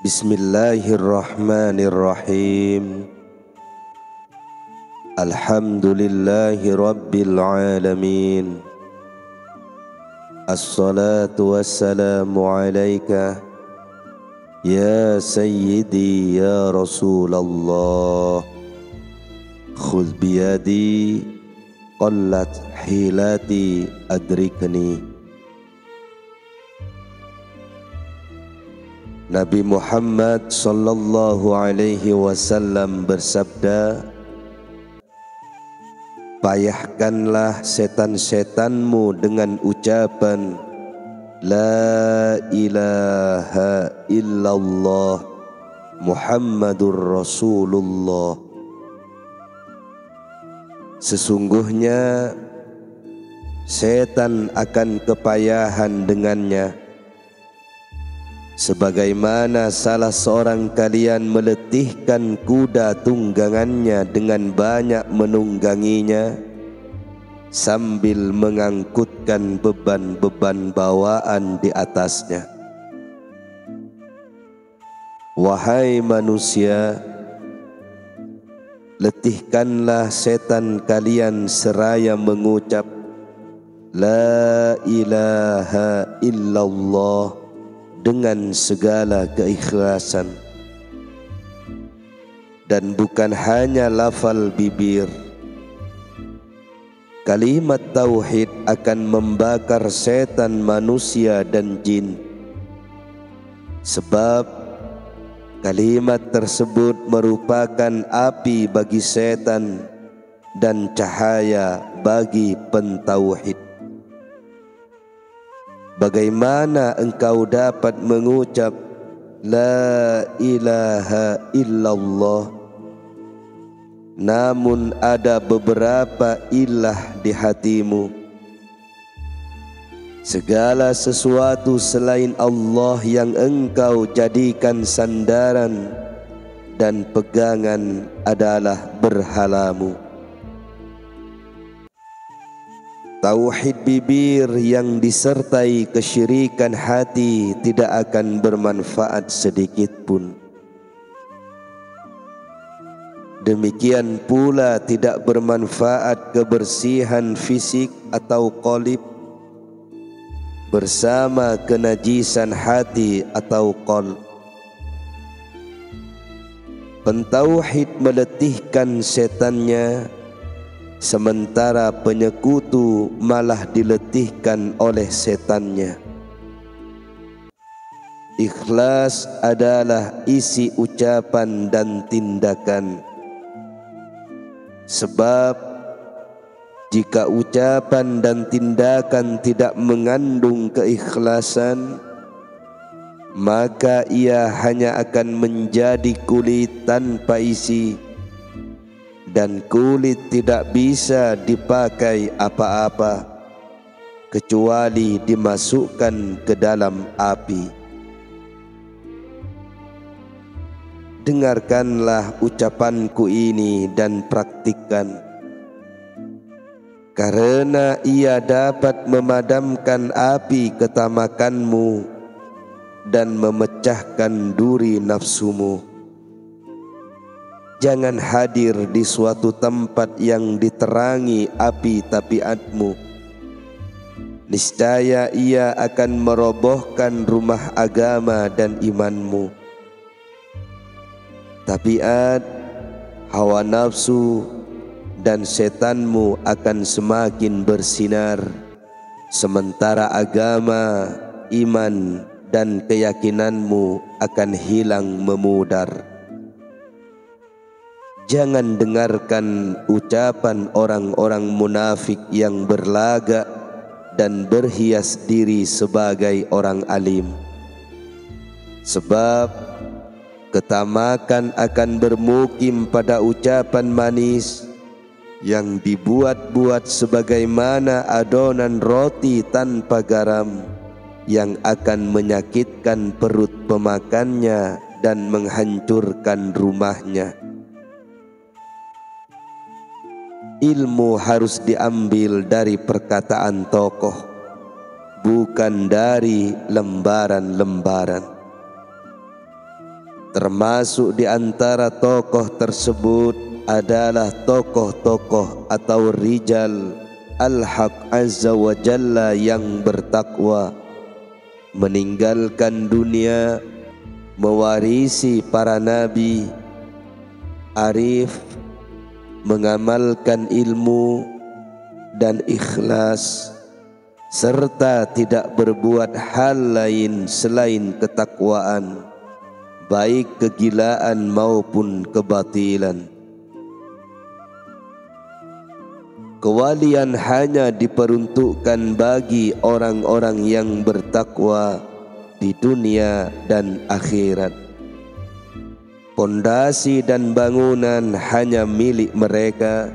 Bismillahirrahmanirrahim. Alhamdulillahi rabbil alamin. Assalatu wassalamu alaika ya sayyidi ya Rasulullah. Khudh biyadi qallat hilati adrikni. Nabi Muhammad sallallahu alaihi wasallam bersabda, payahkanlah setan-setanmu dengan ucapan La ilaha illallah Muhammadur Rasulullah. Sesungguhnya setan akan kepayahan dengannya, sebagaimana salah seorang kalian meletihkan kuda tunggangannya dengan banyak menungganginya sambil mengangkutkan beban-beban bawaan di atasnya. Wahai manusia, letihkanlah setan kalian seraya mengucap La ilaha illallah dengan segala keikhlasan, dan bukan hanya lafal bibir. Kalimat tauhid akan membakar setan manusia dan jin, sebab kalimat tersebut merupakan api bagi setan dan cahaya bagi pentauhid. Bagaimana engkau dapat mengucap La ilaha illallah, namun ada beberapa ilah di hatimu? Segala sesuatu selain Allah yang engkau jadikan sandaran dan pegangan adalah berhalamu. Tauhid bibir yang disertai kesyirikan hati tidak akan bermanfaat sedikit pun. Demikian pula tidak bermanfaat kebersihan fisik atau qalib bersama kenajisan hati atau qalb. Pentauhid meletihkan setannya, sementara penyekutu malah diletihkan oleh setannya. Ikhlas adalah isi ucapan dan tindakan, sebab jika ucapan dan tindakan tidak mengandung keikhlasan, maka ia hanya akan menjadi kulit tanpa isi, dan kulit tidak bisa dipakai apa-apa kecuali dimasukkan ke dalam api. Dengarkanlah ucapanku ini dan praktikkan, karena ia dapat memadamkan api ketamakanmu dan memecahkan duri nafsumu. Jangan hadir di suatu tempat yang diterangi api tabiatmu. Niscaya ia akan merobohkan rumah agama dan imanmu. Tabiat, hawa nafsu, dan setanmu akan semakin bersinar, sementara agama, iman, dan keyakinanmu akan hilang memudar. Jangan dengarkan ucapan orang-orang munafik yang berlagak dan berhias diri sebagai orang alim, sebab ketamakan akan bermukim pada ucapan manis yang dibuat-buat sebagaimana adonan roti tanpa garam, yang akan menyakitkan perut pemakannya dan menghancurkan rumahnya. Ilmu harus diambil dari perkataan tokoh, bukan dari lembaran-lembaran. Termasuk di antara tokoh tersebut adalah tokoh-tokoh atau rijal Al-Haq Azza wa Jalla yang bertakwa, meninggalkan dunia, mewarisi para nabi, arif, mengamalkan ilmu dan ikhlas, serta tidak berbuat hal lain selain ketakwaan, baik kegilaan maupun kebatilan. Kewalian hanya diperuntukkan bagi orang-orang yang bertakwa di dunia dan akhirat. Pondasi dan bangunan hanya milik mereka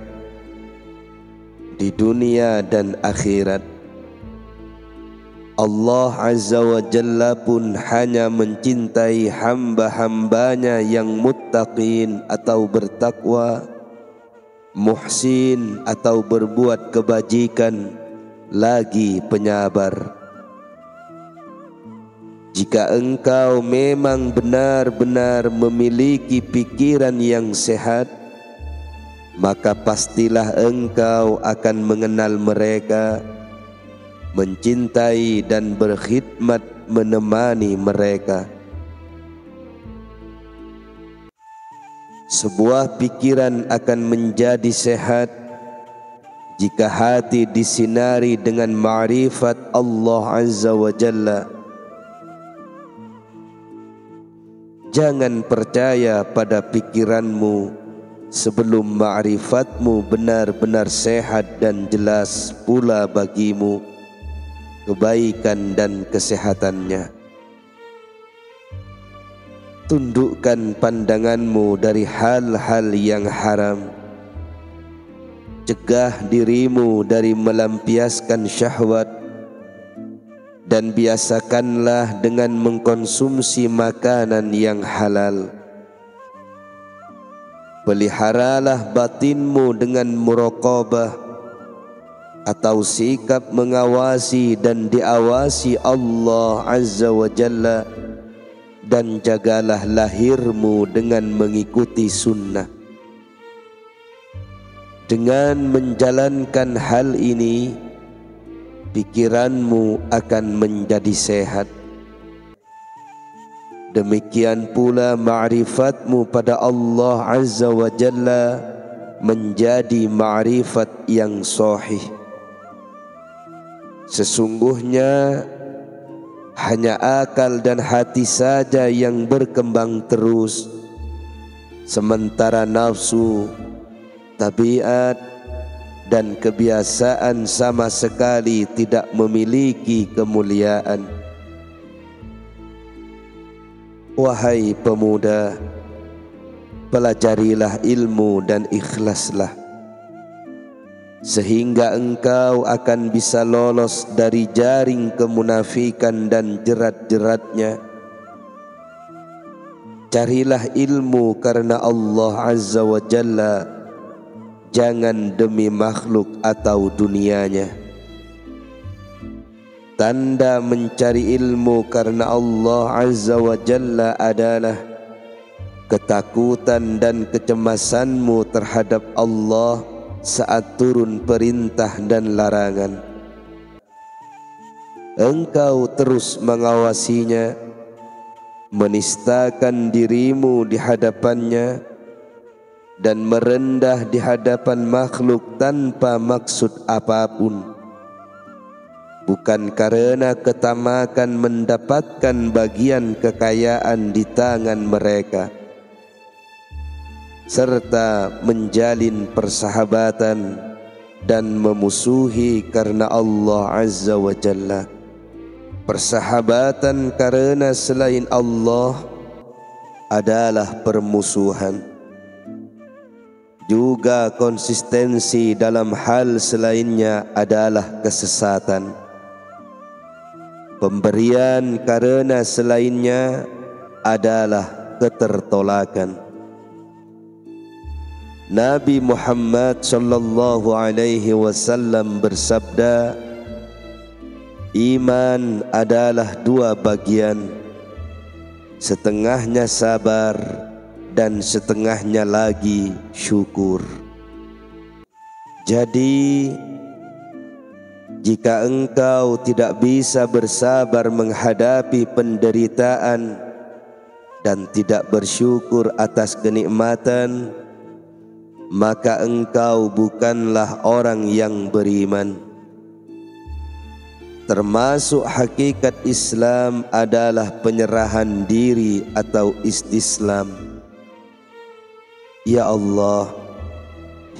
di dunia dan akhirat. Allah Azza wa Jalla pun hanya mencintai hamba-hambanya yang muttaqin atau bertakwa, muhsin atau berbuat kebajikan, lagi penyabar. Jika engkau memang benar-benar memiliki pikiran yang sehat, maka pastilah engkau akan mengenal mereka, mencintai dan berkhidmat menemani mereka. Sebuah pikiran akan menjadi sehat jika hati disinari dengan ma'rifat Allah Azza wa Jalla. Jangan percaya pada pikiranmu sebelum ma'rifatmu benar-benar sehat dan jelas pula bagimu kebaikan dan kesehatannya. Tundukkan pandanganmu dari hal-hal yang haram. Cegah dirimu dari melampiaskan syahwat, dan biasakanlah dengan mengkonsumsi makanan yang halal. Peliharalah batinmu dengan muraqabah atau sikap mengawasi dan diawasi Allah Azza wa Jalla, dan jagalah lahirmu dengan mengikuti sunnah. Dengan menjalankan hal ini, pikiranmu akan menjadi sehat. Demikian pula ma'rifatmu pada Allah Azza wa Jalla menjadi ma'rifat yang sahih. Sesungguhnya hanya akal dan hati saja yang berkembang terus, sementara nafsu, tabiat, dan kebiasaan sama sekali tidak memiliki kemuliaan. Wahai pemuda, pelajarilah ilmu dan ikhlaslah, sehingga engkau akan bisa lolos dari jaring kemunafikan dan jerat-jeratnya. Carilah ilmu karena Allah Azza wa Jalla, jangan demi makhluk atau dunianya. Tanda mencari ilmu karena Allah Azza wa Jalla adalah ketakutan dan kecemasanmu terhadap Allah saat turun perintah dan larangan. Engkau terus mengawasinya, menistakan dirimu di hadapannya, dan merendah di hadapan makhluk tanpa maksud apapun, bukan karena ketamakan mendapatkan bagian kekayaan di tangan mereka, serta menjalin persahabatan dan memusuhi karena Allah Azza wa Jalla. Persahabatan karena selain Allah adalah permusuhan. Juga konsistensi dalam hal selainnya adalah kesesatan. Pemberian karena selainnya adalah ketertolakan. Nabi Muhammad sallallahu alaihi wasallam bersabda, iman adalah dua bagian, setengahnya sabar, dan setengahnya lagi syukur. Jadi, jika engkau tidak bisa bersabar menghadapi penderitaan dan tidak bersyukur atas kenikmatan, maka engkau bukanlah orang yang beriman. Termasuk hakikat Islam adalah penyerahan diri atau istislam. Ya Allah,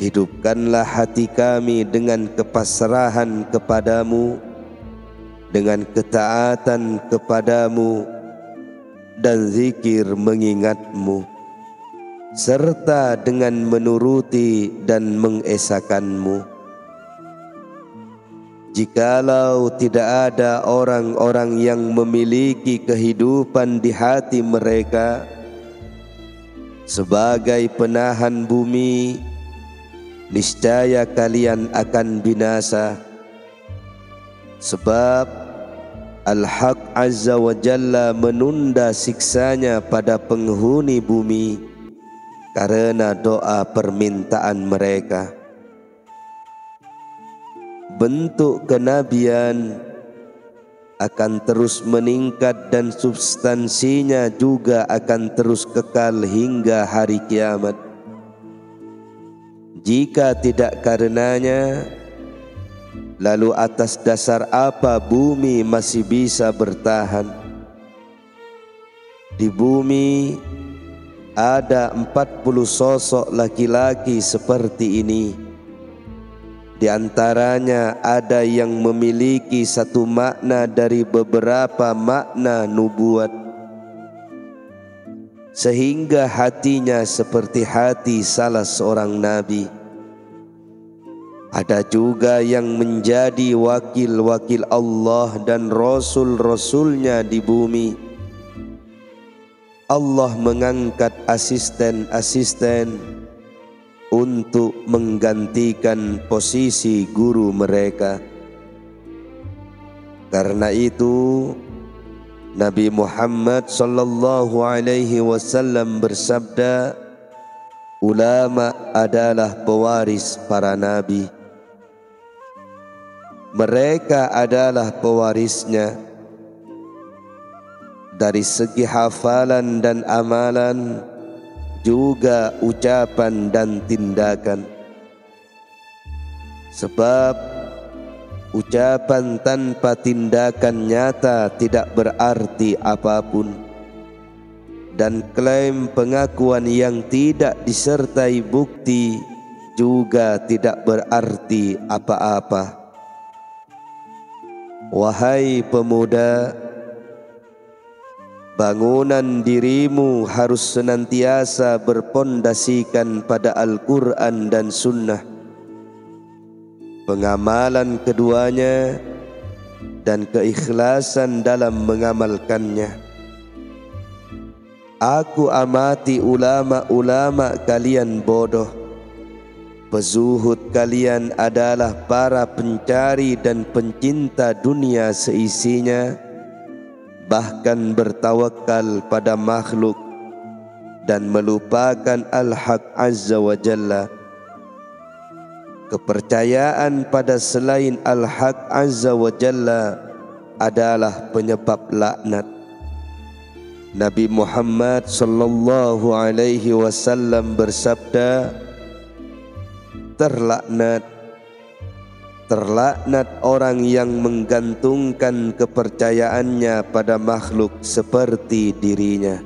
hidupkanlah hati kami dengan kepasrahan kepadamu, dengan ketaatan kepadamu, dan zikir mengingatmu, serta dengan menuruti dan mengesakanmu. Jikalau tidak ada orang-orang yang memiliki kehidupan di hati mereka sebagai penahan bumi, niscaya kalian akan binasa. Sebab Al-Haq Azza wa Jalla menunda siksanya pada penghuni bumi karena doa permintaan mereka. Bentuk kenabian akan terus meningkat dan substansinya juga akan terus kekal hingga hari kiamat. Jika tidak karenanya, lalu atas dasar apa bumi masih bisa bertahan? Di bumi ada 40 sosok laki-laki seperti ini. Di antaranya ada yang memiliki satu makna dari beberapa makna nubuat, sehingga hatinya seperti hati salah seorang nabi. Ada juga yang menjadi wakil-wakil Allah dan Rasul-Rasulnya di bumi. Allah mengangkat asisten-asisten untuk menggantikan posisi guru mereka. Karena itu Nabi Muhammad sallallahu alaihi wasallam bersabda, ulama adalah pewaris para nabi. Mereka adalah pewarisnya dari segi hafalan dan amalan, juga ucapan dan tindakan. Sebab ucapan tanpa tindakan nyata tidak berarti apapun, dan klaim pengakuan yang tidak disertai bukti juga tidak berarti apa-apa. Wahai pemuda, bangunan dirimu harus senantiasa berpondasikan pada Al-Quran dan Sunnah, pengamalan keduanya, dan keikhlasan dalam mengamalkannya. Aku amati ulama-ulama kalian bodoh. Pezuhud kalian adalah para pencari dan pencinta dunia seisinya, bahkan bertawakal pada makhluk dan melupakan Al-Haq Azza wa Jalla. Kepercayaan pada selain Al-Haq Azza wa Jalla adalah penyebab laknat. Nabi Muhammad sallallahu alaihi wasallam bersabda, terlaknat orang yang menggantungkan kepercayaannya pada makhluk seperti dirinya.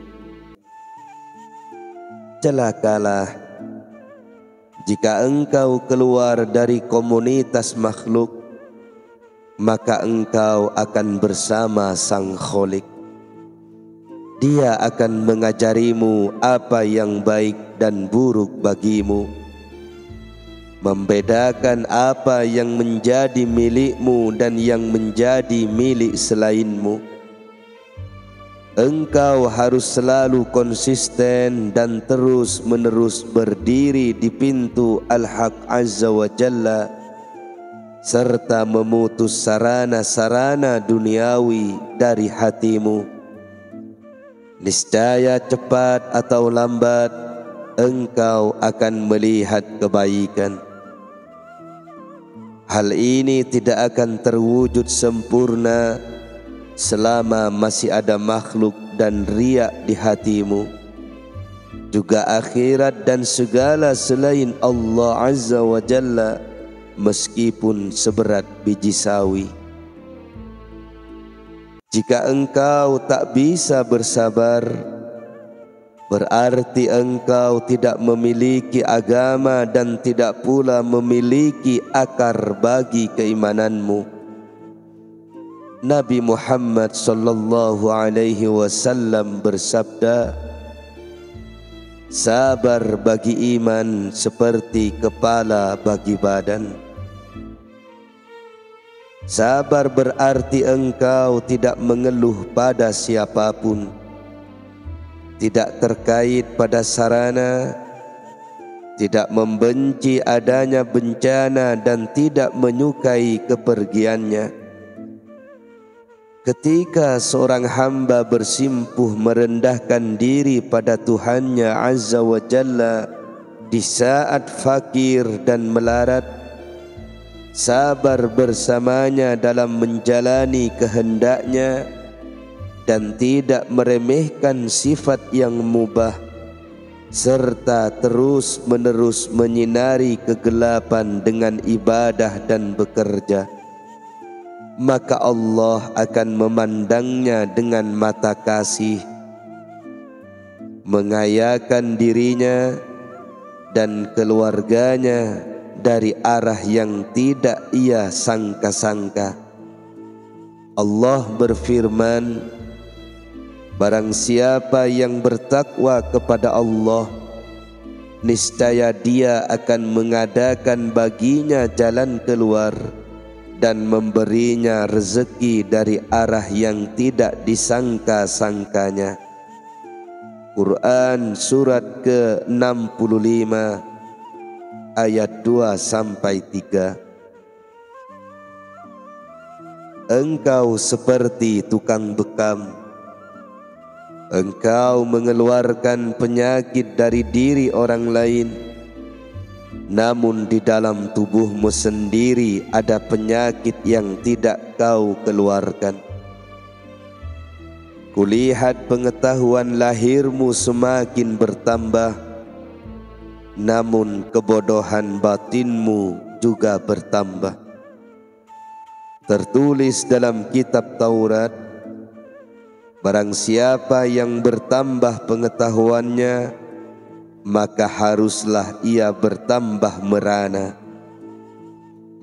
Celakalah jika engkau keluar dari komunitas makhluk, maka engkau akan bersama Sang Khalik. Dia akan mengajarimu apa yang baik dan buruk bagimu, membedakan apa yang menjadi milikmu dan yang menjadi milik selainmu. Engkau harus selalu konsisten dan terus-menerus berdiri di pintu Al-Haq Azza wa Jalla, serta memutus sarana-sarana duniawi dari hatimu. niscaya cepat atau lambat engkau akan melihat kebaikan. Hal ini tidak akan terwujud sempurna selama masih ada makhluk dan riak di hatimu. Juga akhirat dan segala selain Allah Azza wa Jalla, meskipun seberat biji sawi. Jika engkau tak bisa bersabar, berarti engkau tidak memiliki agama dan tidak pula memiliki akar bagi keimananmu. Nabi Muhammad sallallahu alaihi wasallam bersabda, sabar bagi iman seperti kepala bagi badan. Sabar berarti engkau tidak mengeluh pada siapapun, tidak terkait pada sarana, tidak membenci adanya bencana dan tidak menyukai kepergiannya. Ketika seorang hamba bersimpuh merendahkan diri pada Tuhannya Azza wa Jalla di saat fakir dan melarat, sabar bersamanya dalam menjalani kehendaknya dan tidak meremehkan sifat yang mubah, serta terus-menerus menyinari kegelapan dengan ibadah dan bekerja, maka Allah akan memandangnya dengan mata kasih, mengayakan dirinya dan keluarganya dari arah yang tidak ia sangka-sangka. Allah berfirman, barang siapa yang bertakwa kepada Allah, niscaya dia akan mengadakan baginya jalan keluar dan memberinya rezeki dari arah yang tidak disangka-sangkanya. Quran surat ke-65 ayat 2-3. Engkau seperti tukang bekam. Engkau mengeluarkan penyakit dari diri orang lain, namun di dalam tubuhmu sendiri ada penyakit yang tidak kau keluarkan. Kulihat pengetahuan lahirmu semakin bertambah, namun kebodohan batinmu juga bertambah. Tertulis dalam kitab Taurat, barang siapa yang bertambah pengetahuannya, maka haruslah ia bertambah merana.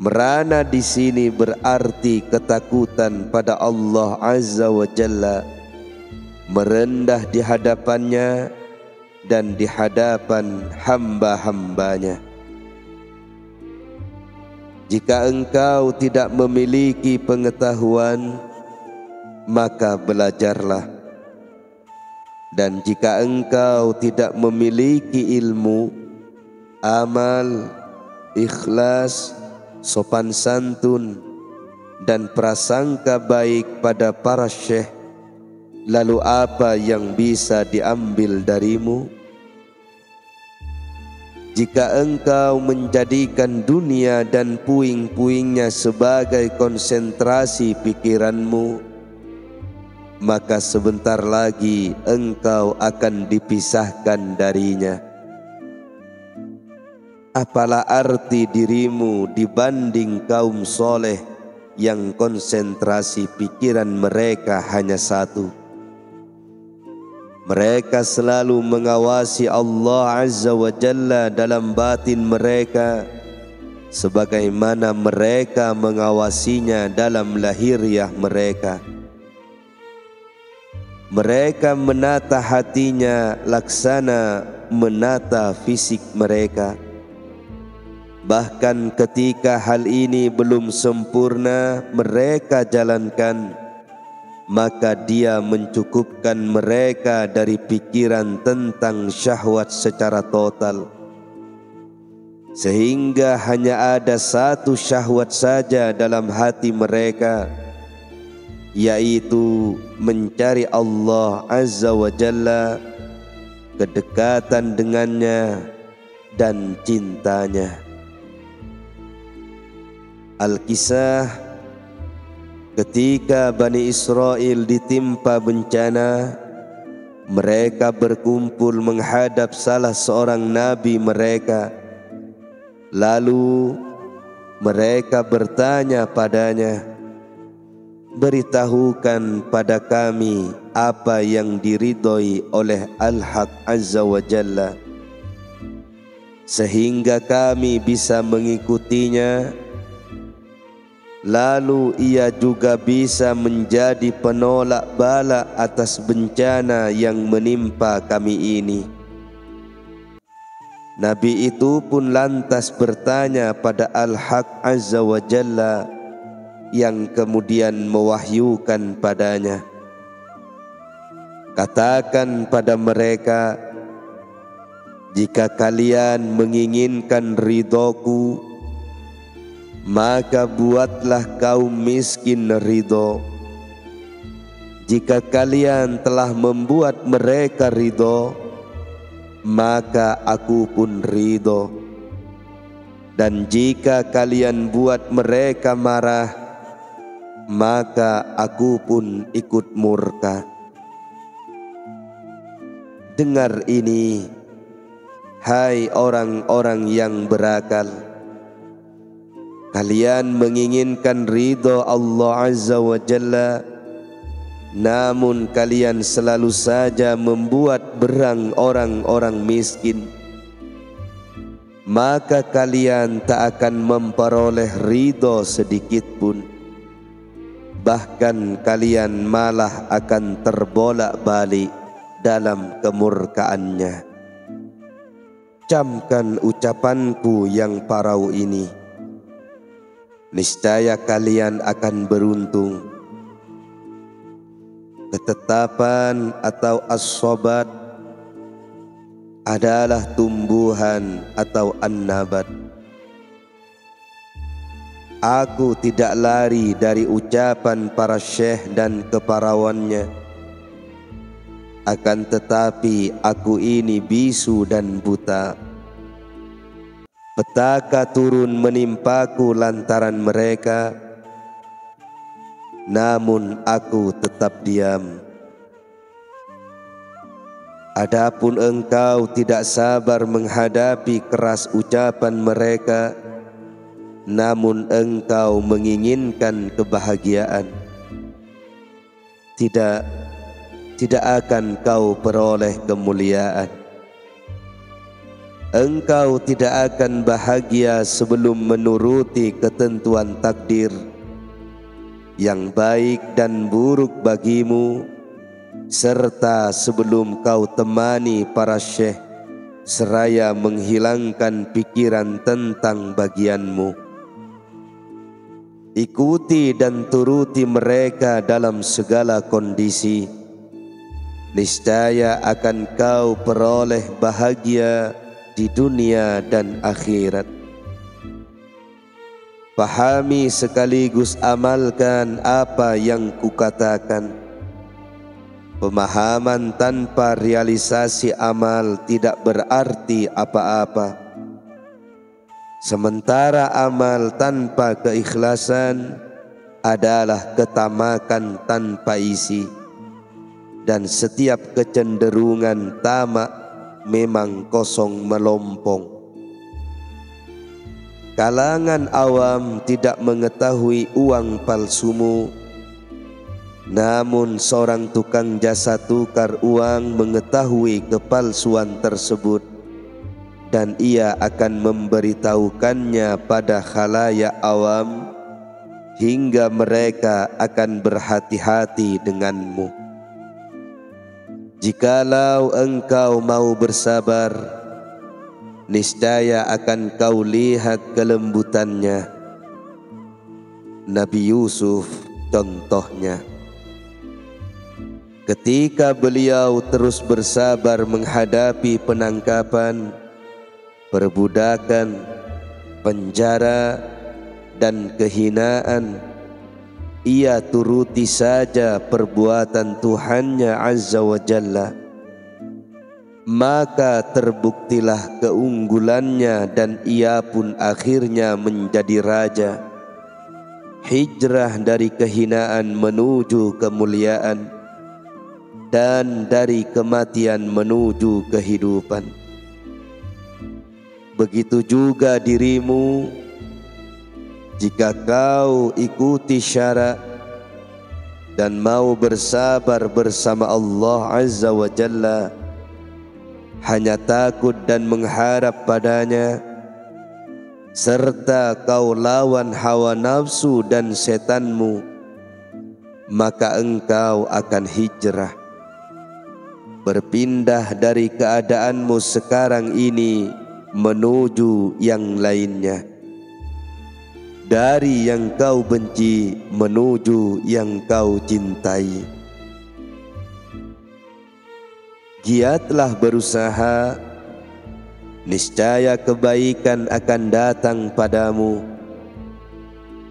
Merana di sini berarti ketakutan pada Allah Azza wa Jalla, merendah di hadapannya dan di hadapan hamba-hambanya. Jika engkau tidak memiliki pengetahuan, maka belajarlah. Dan jika engkau tidak memiliki ilmu, amal, ikhlas, sopan santun, dan prasangka baik pada para syekh, lalu apa yang bisa diambil darimu? Jika engkau menjadikan dunia dan puing-puingnya sebagai konsentrasi pikiranmu, maka sebentar lagi engkau akan dipisahkan darinya. Apalah arti dirimu dibanding kaum soleh yang konsentrasi pikiran mereka hanya satu. Mereka selalu mengawasi Allah Azza wa Jalla dalam batin mereka, sebagaimana mereka mengawasinya dalam lahiriah mereka. Mereka menata hatinya laksana menata fisik mereka. Bahkan ketika hal ini belum sempurna mereka jalankan, maka dia mencukupkan mereka dari pikiran tentang syahwat secara total, sehingga hanya ada satu syahwat saja dalam hati mereka, yaitu mencari Allah Azza wa Jalla, kedekatan dengannya dan cintanya. Al-Kisah, ketika Bani Israel ditimpa bencana, mereka berkumpul menghadap salah seorang nabi mereka. Lalu mereka bertanya padanya, "Beritahukan pada kami apa yang diridhoi oleh Al-Haq Azza wa Jalla, sehingga kami bisa mengikutinya, lalu ia juga bisa menjadi penolak bala atas bencana yang menimpa kami ini." Nabi itu pun lantas bertanya pada Al-Haq Azza wa Jalla, yang kemudian mewahyukan padanya, "Katakan pada mereka, jika kalian menginginkan ridhoku, maka buatlah kaum miskin ridho. Jika kalian telah membuat mereka ridho, maka aku pun ridho. Dan jika kalian buat mereka marah, maka aku pun ikut murka." Dengar ini, hai orang-orang yang berakal. Kalian menginginkan ridho Allah Azza wa Jalla, namun kalian selalu saja membuat berang orang-orang miskin, maka kalian tak akan memperoleh ridho sedikit pun. Bahkan kalian malah akan terbolak-balik dalam kemurkaannya. Camkan ucapanku yang parau ini, niscaya kalian akan beruntung. Ketetapan atau as-sobat adalah tumbuhan atau an-nabat. Aku tidak lari dari ucapan para syekh dan keparawannya, akan tetapi aku ini bisu dan buta. Petaka turun menimpaku lantaran mereka, namun aku tetap diam. Adapun engkau tidak sabar menghadapi keras ucapan mereka, namun engkau menginginkan kebahagiaan. Tidak akan kau peroleh kemuliaan. Engkau tidak akan bahagia sebelum menuruti ketentuan takdir. Yang baik dan buruk bagimu, serta sebelum kau temani para syekh seraya menghilangkan pikiran tentang bagianmu. Ikuti dan turuti mereka dalam segala kondisi, niscaya akan kau peroleh bahagia di dunia dan akhirat. Pahami sekaligus amalkan apa yang kukatakan. Pemahaman tanpa realisasi amal tidak berarti apa-apa. Sementara amal tanpa keikhlasan adalah ketamakan tanpa isi. Dan setiap kecenderungan tamak memang kosong melompong. Kalangan awam tidak mengetahui uang palsumu, namun seorang tukang jasa tukar uang mengetahui kepalsuan tersebut, dan ia akan memberitahukannya pada khalayak awam, hingga mereka akan berhati-hati denganmu. Jikalau engkau mau bersabar, niscaya akan kau lihat kelembutannya. Nabi Yusuf contohnya. Ketika beliau terus bersabar menghadapi penangkapan, perbudakan, penjara, dan kehinaan, ia turuti saja perbuatan Tuhannya Azza wa Jalla, maka terbuktilah keunggulannya dan ia pun akhirnya menjadi raja. Hijrah dari kehinaan menuju kemuliaan dan dari kematian menuju kehidupan. Begitu juga dirimu, jika kau ikuti syarak dan mau bersabar bersama Allah Azza wa Jalla, hanya takut dan mengharap padanya, serta kau lawan hawa nafsu dan setanmu, maka engkau akan hijrah, berpindah dari keadaanmu sekarang ini menuju yang lainnya, dari yang kau benci menuju yang kau cintai. Giatlah berusaha, niscaya kebaikan akan datang padamu.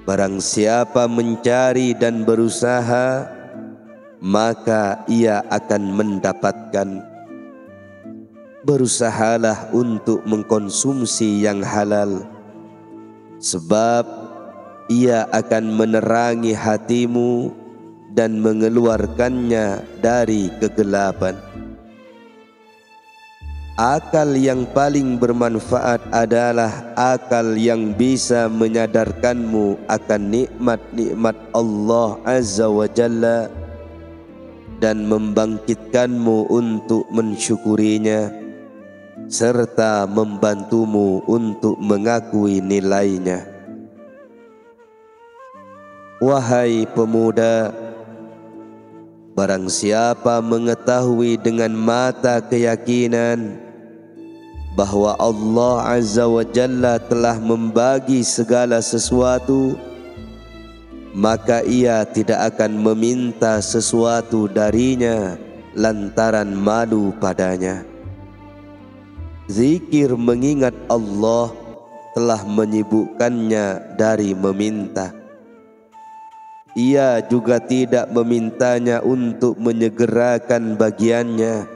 Barang siapa mencari dan berusaha, maka ia akan mendapatkan. Berusahalah untuk mengkonsumsi yang halal, sebab ia akan menerangi hatimu dan mengeluarkannya dari kegelapan. Akal yang paling bermanfaat adalah akal yang bisa menyadarkanmu akan nikmat-nikmat Allah Azza wa Jalla dan membangkitkanmu untuk mensyukurinya, serta membantumu untuk mengakui nilainya. Wahai pemuda, barang siapa mengetahui dengan mata keyakinan bahwa Allah Azza wa Jalla telah membagi segala sesuatu, maka ia tidak akan meminta sesuatu darinya lantaran malu padanya. Zikir mengingat Allah telah menyibukkannya dari meminta. Ia juga tidak memintanya untuk menyegerakan bagiannya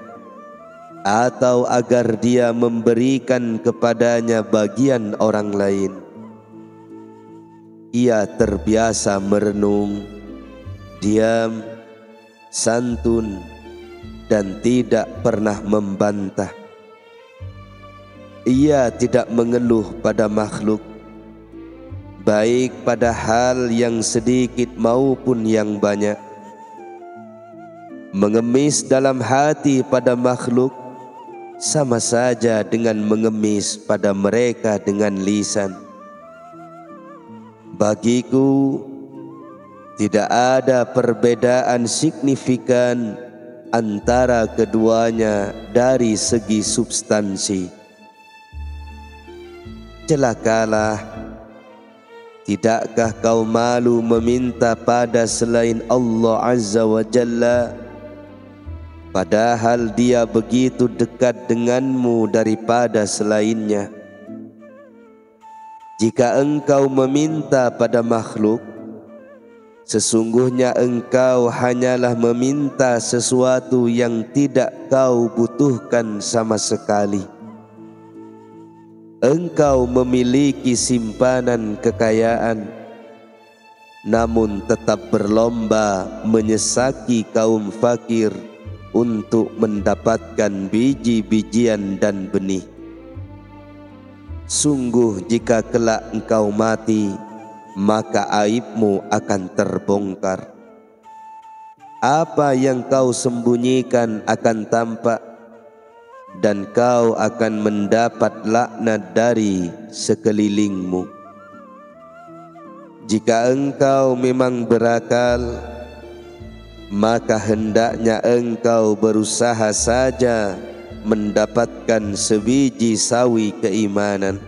atau agar dia memberikan kepadanya bagian orang lain. Ia terbiasa merenung, diam, santun, dan tidak pernah membantah. Ia tidak mengeluh pada makhluk, baik pada hal yang sedikit maupun yang banyak. Mengemis dalam hati pada makhluk sama saja dengan mengemis pada mereka dengan lisan. Bagiku tidak ada perbedaan signifikan antara keduanya dari segi substansi. Celakalah, tidakkah kau malu meminta pada selain Allah Azza wa Jalla, padahal dia begitu dekat denganmu daripada selainnya? Jika engkau meminta pada makhluk, sesungguhnya engkau hanyalah meminta sesuatu yang tidak kau butuhkan sama sekali. Engkau memiliki simpanan kekayaan, namun tetap berlomba menyesaki kaum fakir untuk mendapatkan biji-bijian dan benih. Sungguh jika kelak engkau mati, maka aibmu akan terbongkar. Apa yang kau sembunyikan akan tampak, dan kau akan mendapat laknat dari sekelilingmu. Jika engkau memang berakal, maka hendaknya engkau berusaha saja mendapatkan sebiji sawi keimanan.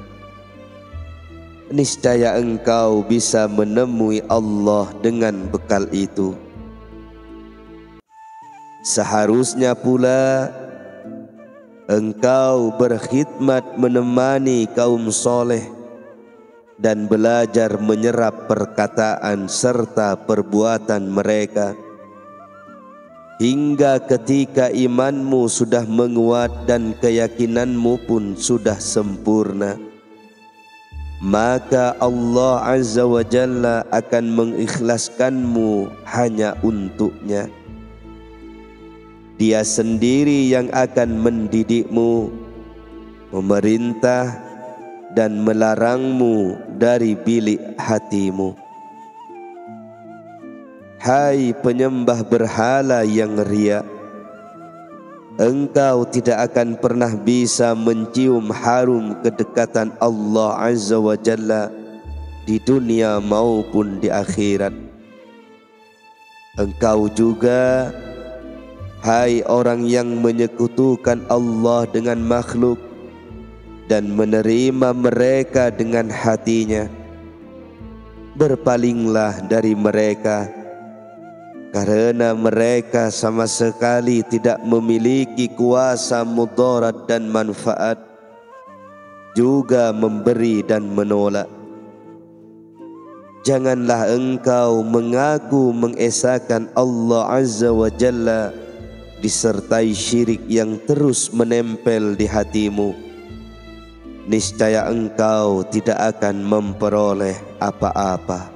Niscaya engkau bisa menemui Allah dengan bekal itu. Seharusnya pula engkau berkhidmat menemani kaum soleh dan belajar menyerap perkataan serta perbuatan mereka, hingga ketika imanmu sudah menguat dan keyakinanmu pun sudah sempurna, maka Allah Azza wa Jalla akan mengikhlaskanmu hanya untuknya. Dia sendiri yang akan mendidikmu, memerintah dan melarangmu dari bilik hatimu. Hai penyembah berhala yang riya, engkau tidak akan pernah bisa mencium harum kedekatan Allah Azza wa Jalla di dunia maupun di akhirat. Engkau juga, hai orang yang menyekutukan Allah dengan makhluk dan menerima mereka dengan hatinya, berpalinglah dari mereka, karena mereka sama sekali tidak memiliki kuasa mudarat dan manfaat, juga memberi dan menolak. Janganlah engkau mengaku mengesahkan Allah Azza wa Jalla disertai syirik yang terus menempel di hatimu. Niscaya engkau tidak akan memperoleh apa-apa.